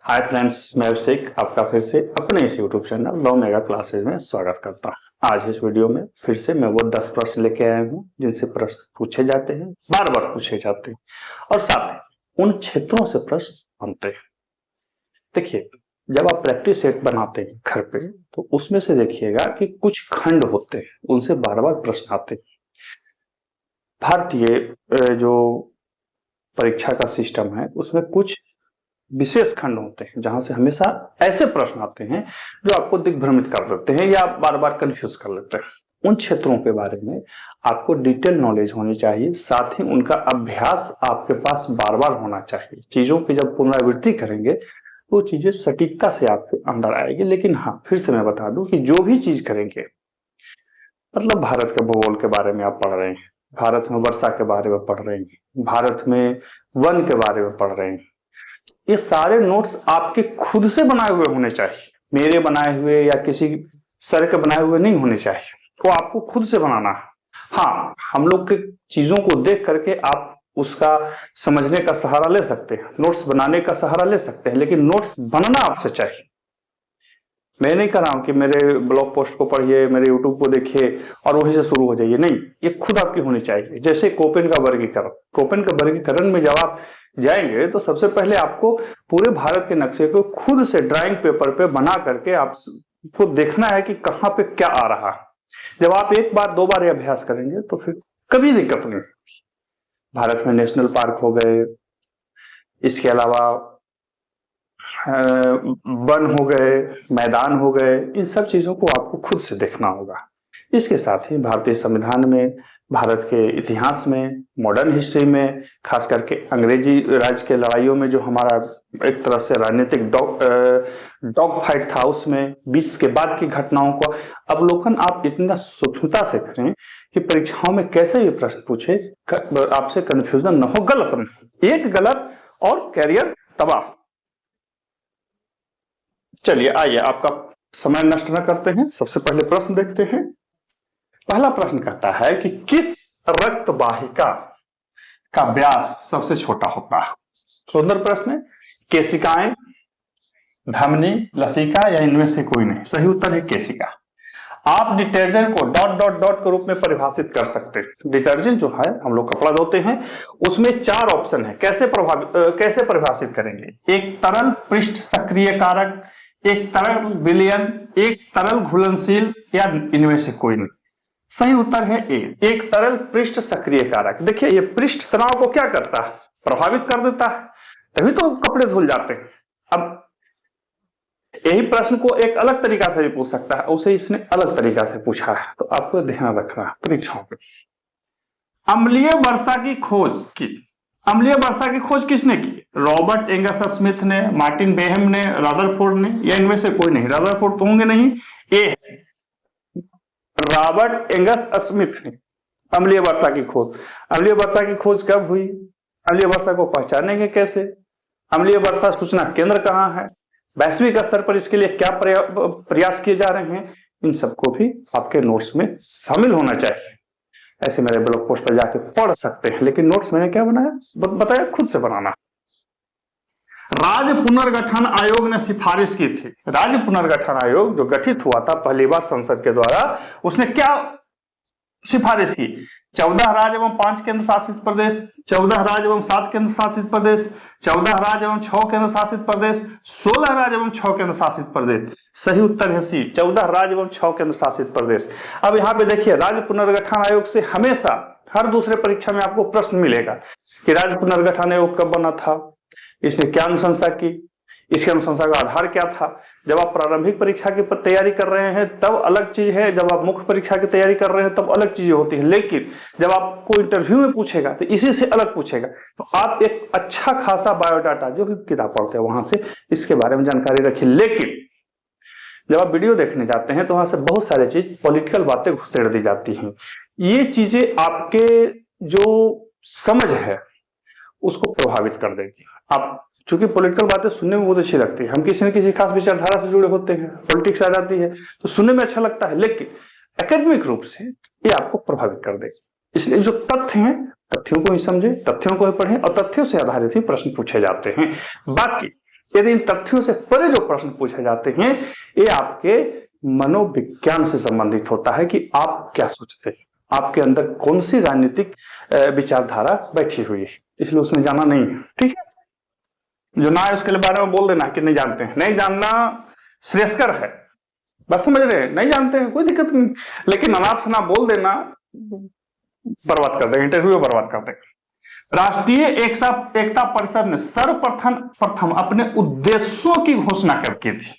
Hi friends, मैं अभिषेक आपका फिर से अपने इस YouTube channel love mega classes में स्वागत करता हूं। आज इस वीडियो में फिर से मैं वो 10 प्रश्न लेके आया हूं जिनसे प्रश्न पूछे जाते हैं, बार बार पूछे जाते हैं और साथ ही उन क्षेत्रों से प्रश्न बनते हैं। देखिए, जब आप प्रैक्टिस सेट बनाते हैं घर पे तो उसमें से देखिएगा कि कुछ खंड होते हैं, उनसे बार बार प्रश्न आते हैं। भारतीय जो परीक्षा का सिस्टम है उसमें कुछ विशेष खंड होते हैं जहां से हमेशा ऐसे प्रश्न आते हैं जो आपको दिग्भ्रमित कर देते हैं या बार बार कंफ्यूज कर लेते हैं। उन क्षेत्रों के बारे में आपको डिटेल नॉलेज होनी चाहिए, साथ ही उनका अभ्यास आपके पास बार बार होना चाहिए। चीजों की जब पुनरावृत्ति करेंगे वो चीजें सटीकता से आपके अंदर आएगी। लेकिन हाँ, फिर से मैं बता दूं कि जो भी चीज करेंगे, मतलब भारत के भूगोल के बारे में आप पढ़ रहे हैं, भारत में वर्षा के बारे में पढ़ रहे हैं, भारत में वन के बारे में पढ़ रहे हैं, ये सारे नोट्स आपके खुद से बनाए हुए होने चाहिए। मेरे बनाए हुए या किसी सर के बनाए हुए नहीं होने चाहिए, वो आपको खुद से बनाना है। हाँ, हम लोग के चीजों को देख करके आप उसका समझने का सहारा ले सकते हैं, नोट्स बनाने का सहारा ले सकते हैं, लेकिन नोट्स बनना आपसे चाहिए। मैं नहीं कह रहा हूं कि मेरे ब्लॉग पोस्ट को पढ़िए, मेरे यूट्यूब को देखिए और वहीं से शुरू हो जाइए, नहीं, ये खुद आपकी होनी चाहिए। जैसे कोपेन का वर्गीकरण में जब आप जाएंगे तो सबसे पहले आपको पूरे भारत के नक्शे को खुद से ड्राइंग पेपर पे बना करके आपको देखना है कि कहाँ पे क्या आ रहा है। जब आप एक बार दो बार अभ्यास करेंगे तो फिर कभी दिक्कत नहीं। भारत में नेशनल पार्क हो गए, इसके अलावा वन हो गए, मैदान हो गए, इन सब चीजों को आपको खुद से देखना होगा। इसके साथ ही भारतीय संविधान में, भारत के इतिहास में, मॉडर्न हिस्ट्री में, खास करके अंग्रेजी राज के लड़ाइयों में जो हमारा एक तरह से राजनीतिक डॉग फाइट था, उसमें 20 के बाद की घटनाओं को अवलोकन आप इतना सूक्ष्मता से करें कि परीक्षाओं में कैसे भी प्रश्न पूछे आपसे कंफ्यूजन न हो, गलत न हो। एक गलत और कैरियर तबाह। चलिए आइए, आपका समय नष्ट न करते हैं, सबसे पहले प्रश्न देखते हैं। पहला प्रश्न कहता है कि किस रक्त वाहिका का व्यास सबसे छोटा होता है? सुंदर प्रश्न है। केशिकाएं, धमनी, लसिका या इनमें से कोई नहीं? सही उत्तर है केशिका। आप detergent co dot dot dot के रूप में परिभाषित कर सकते हैं। डिटर्जेंट जो है, हम लोग कपड़ा धोते हैं, उसमें 4 ऑप्शन है। कैसे परिभाषित करेंगे? एक तरल पृष्ठ सक्रिय कारक, एक तरल विलयन, एक तरल घुलनशील या इनमें से कोई नहीं? सही उत्तर है ए, एक तरल पृष्ठ सक्रिय कारक। देखिए, ये पृष्ठ तनाव को क्या करता है? प्रभावित कर देता है, तभी तो कपड़े धुल जाते हैं। अब यही प्रश्न को एक अलग तरीका से भी पूछ सकता है, उसे इसने अलग तरीका से पूछा है, तो आपको ध्यान रखना है परीक्षाओं में। अम्लीय वर्षा की खोज किसने की? रॉबर्ट एंगस स्मिथ ने, मार्टिन बेहम ने, रदरफोर्ड ने या इनमें से कोई नहीं? रदरफोर्ड तो होंगे नहीं। ए, रॉबर्ट एंगस स्मिथ ने अम्लीय वर्षा की खोज। अम्लीय वर्षा की खोज कब हुई? अम्लीय वर्षा को पहचानेंगे कैसे? अम्लीय वर्षा सूचना केंद्र कहां है? वैश्विक स्तर पर इसके लिए क्या प्रयास किए जा रहे हैं? इन सबको भी आपके नोट्स में शामिल होना चाहिए। ऐसे मेरे ब्लॉग पोस्ट पर जाके पढ़ सकते हैं, लेकिन नोट्स मैंने क्या बनाया बताया, खुद से बनाना। राज्य पुनर्गठन आयोग ने सिफारिश की थी। राज्य पुनर्गठन आयोग जो गठित हुआ था पहली बार संसद के द्वारा, उसने क्या सिफारिश की? 14 राज्य एवं 5 केंद्र शासित प्रदेश, 14 राज्य एवं 7 केंद्र शासित प्रदेश, 14 राज्य एवं 6 केंद्र शासित प्रदेश, 16 राज्य एवं 6 केंद्र शासित प्रदेश। सही उत्तर है सी, 14 राज्य एवं 6 केंद्र शासित प्रदेश। अब यहाँ पे देखिए, राज्य पुनर्गठन आयोग से हमेशा हर दूसरे परीक्षा में आपको प्रश्न मिलेगा कि राज्य पुनर्गठन आयोग कब बना था, इसने क्या अनुशंसा की, इसके अनुशंसा का आधार क्या था। जब आप प्रारंभिक परीक्षा की तैयारी कर रहे हैं तब अलग चीज है, जब आप मुख्य परीक्षा की तैयारी कर रहे हैं तब अलग चीजें होती है। लेकिन जब आपको इंटरव्यू में पूछेगा तो इसी से अलग पूछेगा, तो आप एक अच्छा खासा बायोडाटा जो भी किताब पढ़ते हैं वहां से इसके बारे में जानकारी रखिए। लेकिन जब आप वीडियो देखने जाते हैं तो वहां से बहुत सारी चीज पॉलिटिकल बातें घुसेड़ दी जाती हैं। ये चीजें आपके जो समझ है उसको प्रभावित कर देगी। आप चूंकि पॉलिटिकल बातें सुनने में बहुत अच्छी लगती है, हम किसी न किसी खास विचारधारा से जुड़े होते हैं, पॉलिटिक्स आ जाती है तो सुनने में अच्छा लगता है, लेकिन एकेडमिक रूप से ये आपको प्रभावित कर देगी। इसलिए जो तथ्य हैं, तथ्यों को ही समझे, तथ्यों को ही पढ़ें और तथ्यों से आधारित ही प्रश्न पूछे जाते हैं। बाकी यदि इन तथ्यों से परे जो प्रश्न पूछे जाते हैं ये आपके मनोविज्ञान से संबंधित होता है कि आप क्या सोचते हैं, आपके अंदर कौन सी राजनीतिक विचारधारा बैठी हुई है, इसलिए उसमें जाना नहीं है। ठीक है, जो ना है उसके बारे में बोल देना कि नहीं जानते हैं, नहीं जानना श्रेयस्कर है, बस समझ रहे हैं, नहीं जानते हैं कोई दिक्कत नहीं, लेकिन अनाप शनाप बोल देना बर्बाद कर देगा, इंटरव्यू बर्बाद कर देगा। राष्ट्रीय एकता परिषद ने सर्वप्रथम अपने उद्देश्यों की घोषणा कब की थी?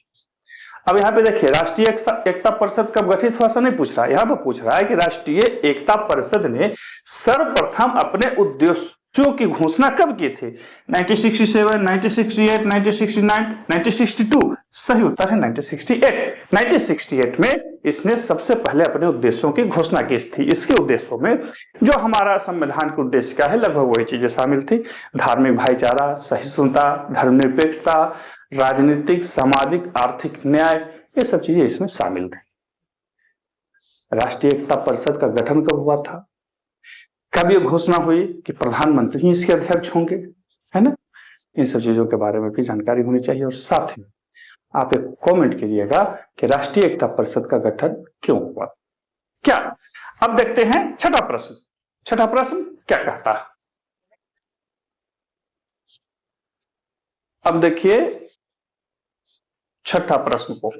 अब यहाँ पे देखिए, राष्ट्रीय एकता परिषद कब गठित हुआ ऐसा नहीं पूछ रहा है, यहाँ पे पूछ रहा है कि राष्ट्रीय एकता परिषद ने सर्वप्रथम अपने उद्देश्यों की घोषणा कब की थी? 1967, 1968, 1969, 1962? सही उत्तर है 1968। 1968 में इसने सबसे पहले अपने उद्देश्यों की घोषणा की थी। इसके उद्देश्यों में जो हमारा संविधान के उद्देश्य का है लगभग वही चीजें शामिल थी। धार्मिक भाईचारा, सहिष्णुता, धर्मनिरपेक्षता, राजनीतिक, सामाजिक, आर्थिक न्याय, ये सब चीजें इसमें शामिल थी। राष्ट्रीय एकता परिषद का गठन कब हुआ था, कब यह घोषणा हुई कि प्रधानमंत्री इसके अध्यक्ष होंगे, है ना, इन सब चीजों के बारे में भी जानकारी होनी चाहिए। और साथ ही आप एक कमेंट कीजिएगा कि राष्ट्रीय एकता परिषद का गठन क्यों हुआ, क्या। अब देखते हैं छठा प्रश्न। छठा प्रश्न क्या कहता है, अब देखिए छठा प्रश्न को।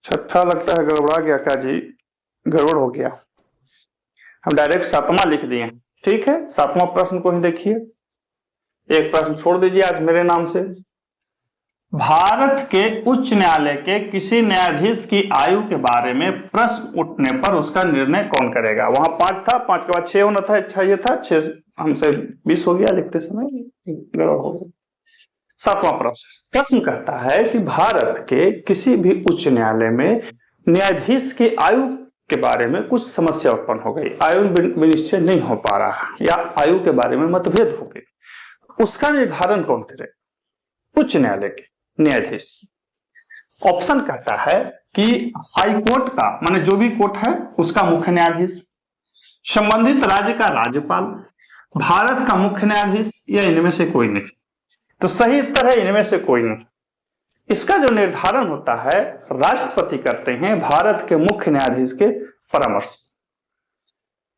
छठा लगता है गड़बड़ा गया का जी, गड़बड़ हो गया, हम डायरेक्ट सातवां लिख दिए। ठीक है, सातवां प्रश्न को ही देखिए, एक प्रश्न छोड़ दीजिए आज मेरे नाम से। भारत के उच्च न्यायालय के किसी न्यायाधीश की आयु के बारे में प्रश्न उठने पर उसका निर्णय कौन करेगा? वहां 5 था, 5 के बाद 6 होना था, अच्छा ये था 6 हमसे 20 हो गया लिखते समय, गड़बड़ हो गया। सातवां प्रश्न कहता है कि भारत के किसी भी उच्च न्यायालय में न्यायाधीश की आयु के बारे में कुछ समस्या उत्पन्न हो गई, आयु विनिश्चय नहीं हो पा रहा या आयु के बारे में मतभेद हो गए, उसका निर्धारण कौन करे? उच्च न्यायालय के न्यायाधीश। ऑप्शन कहता है कि हाई कोर्ट का, माने जो भी कोर्ट है उसका मुख्य न्यायाधीश, संबंधित राज्य का राज्यपाल, भारत का मुख्य न्यायाधीश, या इनमें से कोई नहीं। तो सही उत्तर है इनमें से कोई नहीं। इसका जो निर्धारण होता है राष्ट्रपति करते हैं भारत के मुख्य न्यायाधीश के परामर्श।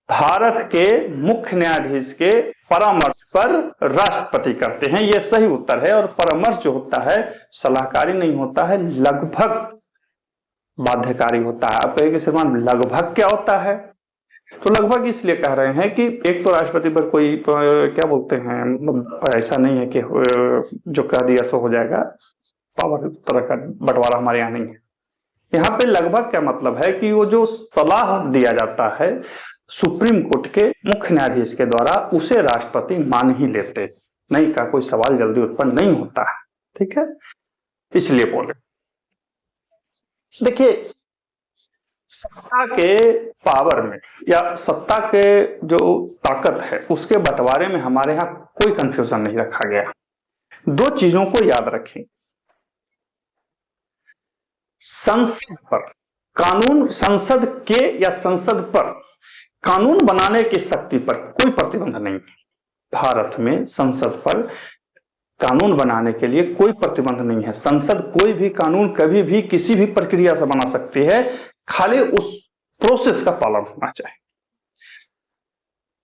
भारत के मुख्य न्यायाधीश के परामर्श पर राष्ट्रपति करते हैं, यह सही उत्तर है। और परामर्श जो होता है सलाहकारी नहीं होता है, लगभग बाध्यकारी होता है। आप कहेंगे श्रीमान लगभग क्या होता है? तो लगभग इसलिए कह रहे हैं कि एक तो राष्ट्रपति पर कोई क्या बोलते हैं, ऐसा नहीं है कि जो कह दिया सो हो जाएगा, पावर तरह का बंटवारा हमारे यहाँ नहीं है। यहाँ पे लगभग क्या मतलब है कि वो जो सलाह दिया जाता है सुप्रीम कोर्ट के मुख्य न्यायाधीश के द्वारा उसे राष्ट्रपति मान ही लेते, नहीं का कोई सवाल जल्दी उत्पन्न नहीं होता है। ठीक है, इसलिए बोले। देखिए सत्ता के पावर में या सत्ता के जो ताकत है उसके बंटवारे में हमारे यहाँ कोई कंफ्यूजन नहीं रखा गया। दो चीजों को याद रखें, संसद पर कानून, संसद के या संसद पर कानून बनाने की शक्ति पर कोई प्रतिबंध नहीं। भारत में संसद पर कानून बनाने के लिए कोई प्रतिबंध नहीं है। संसद कोई भी कानून कभी भी किसी भी प्रक्रिया से बना सकती है, खाली उस प्रोसेस का पालन होना चाहिए।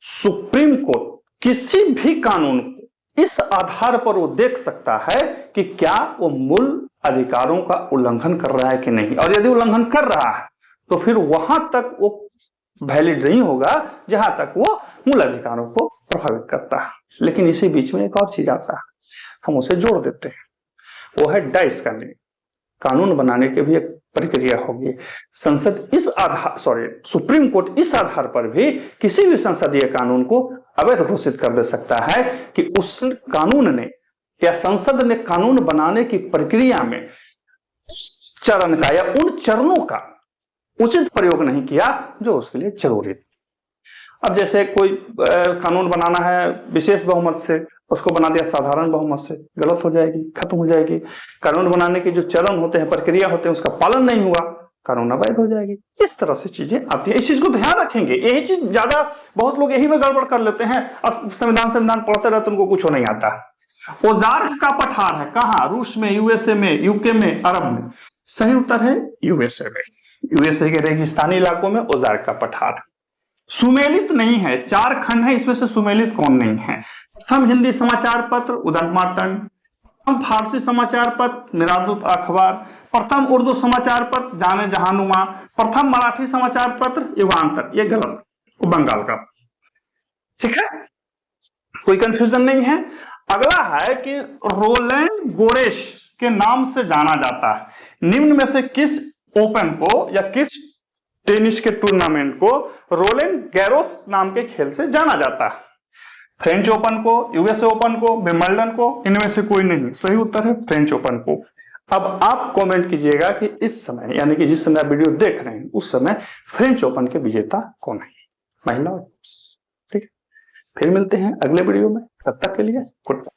सुप्रीम कोर्ट किसी भी कानून को इस आधार पर वो देख सकता है कि क्या वो मूल अधिकारों का उल्लंघन कर रहा है कि नहीं, और यदि उल्लंघन कर रहा है तो फिर वहां तक वो वैलिड नहीं होगा जहां तक वो मूल अधिकारों को प्रभावित करता है। लेकिन इसी बीच में एक और चीज आता है, हम उसे जोड़ देते हैं, वो है डाइस करने। कानून बनाने की भी एक प्रक्रिया होगी। संसद इस आधार सुप्रीम कोर्ट इस आधार पर भी किसी भी संसदीय कानून को अवैध घोषित कर दे सकता है कि उस कानून ने या संसद ने कानून बनाने की प्रक्रिया में उस चरण का या उन चरणों का उचित प्रयोग नहीं किया जो उसके लिए जरूरी था। अब जैसे कोई कानून बनाना है विशेष बहुमत से, उसको बना दिया साधारण बहुमत से, गलत हो जाएगी, खत्म हो जाएगी। कानून बनाने के जो चरण होते हैं, प्रक्रिया होते हैं, उसका पालन नहीं हुआ, कानून अवैध हो जाएगी। इस तरह से चीजें आती है, इस चीज को ध्यान रखेंगे। यही चीज ज्यादा बहुत लोग यही में गड़बड़ कर लेते हैं, संविधान पढ़ते रहते उनको कुछ नहीं आता। ओजार्क का पठार है कहाँ? रूस में, यूएसए में, यूके में, अरब में। सही उत्तर है यूएसए में। यूएसए के रेगिस्तानी इलाकों में ओजार्क का पठार। सुमेलित नहीं है, 4 खंड है, इसमें से सुमेलित कौन नहीं है? प्रथम हिंदी समाचार पत्र उदंत मार्तंड, प्रथम फारसी समाचार पत्र मेरादूत अखबार, प्रथम उर्दू समाचार पत्र जाने जहानुमा, प्रथम मराठी समाचार पत्र युगांतर। ये गलत, बंगाल का। ठीक है, कोई कंफ्यूजन नहीं है। अगला है कि रोलैंड गोरेश के नाम से जाना जाता है, निम्न में से किस ओपन को या किस टेनिस के टूर्नामेंट को रोलैंड गैरोस नाम के खेल से जाना जाता है? फ्रेंच ओपन को, यूएसए ओपन को, विंबलडन को, इनमें से कोई नहीं। सही उत्तर है फ्रेंच ओपन को। अब आप कमेंट कीजिएगा कि इस समय, यानी कि जिस समय आप वीडियो देख रहे हैं उस समय फ्रेंच ओपन के विजेता कौन है, महिला और पुरुष। ठीक है, फिर मिलते हैं अगले वीडियो में, तब तक के लिए गुड बाय।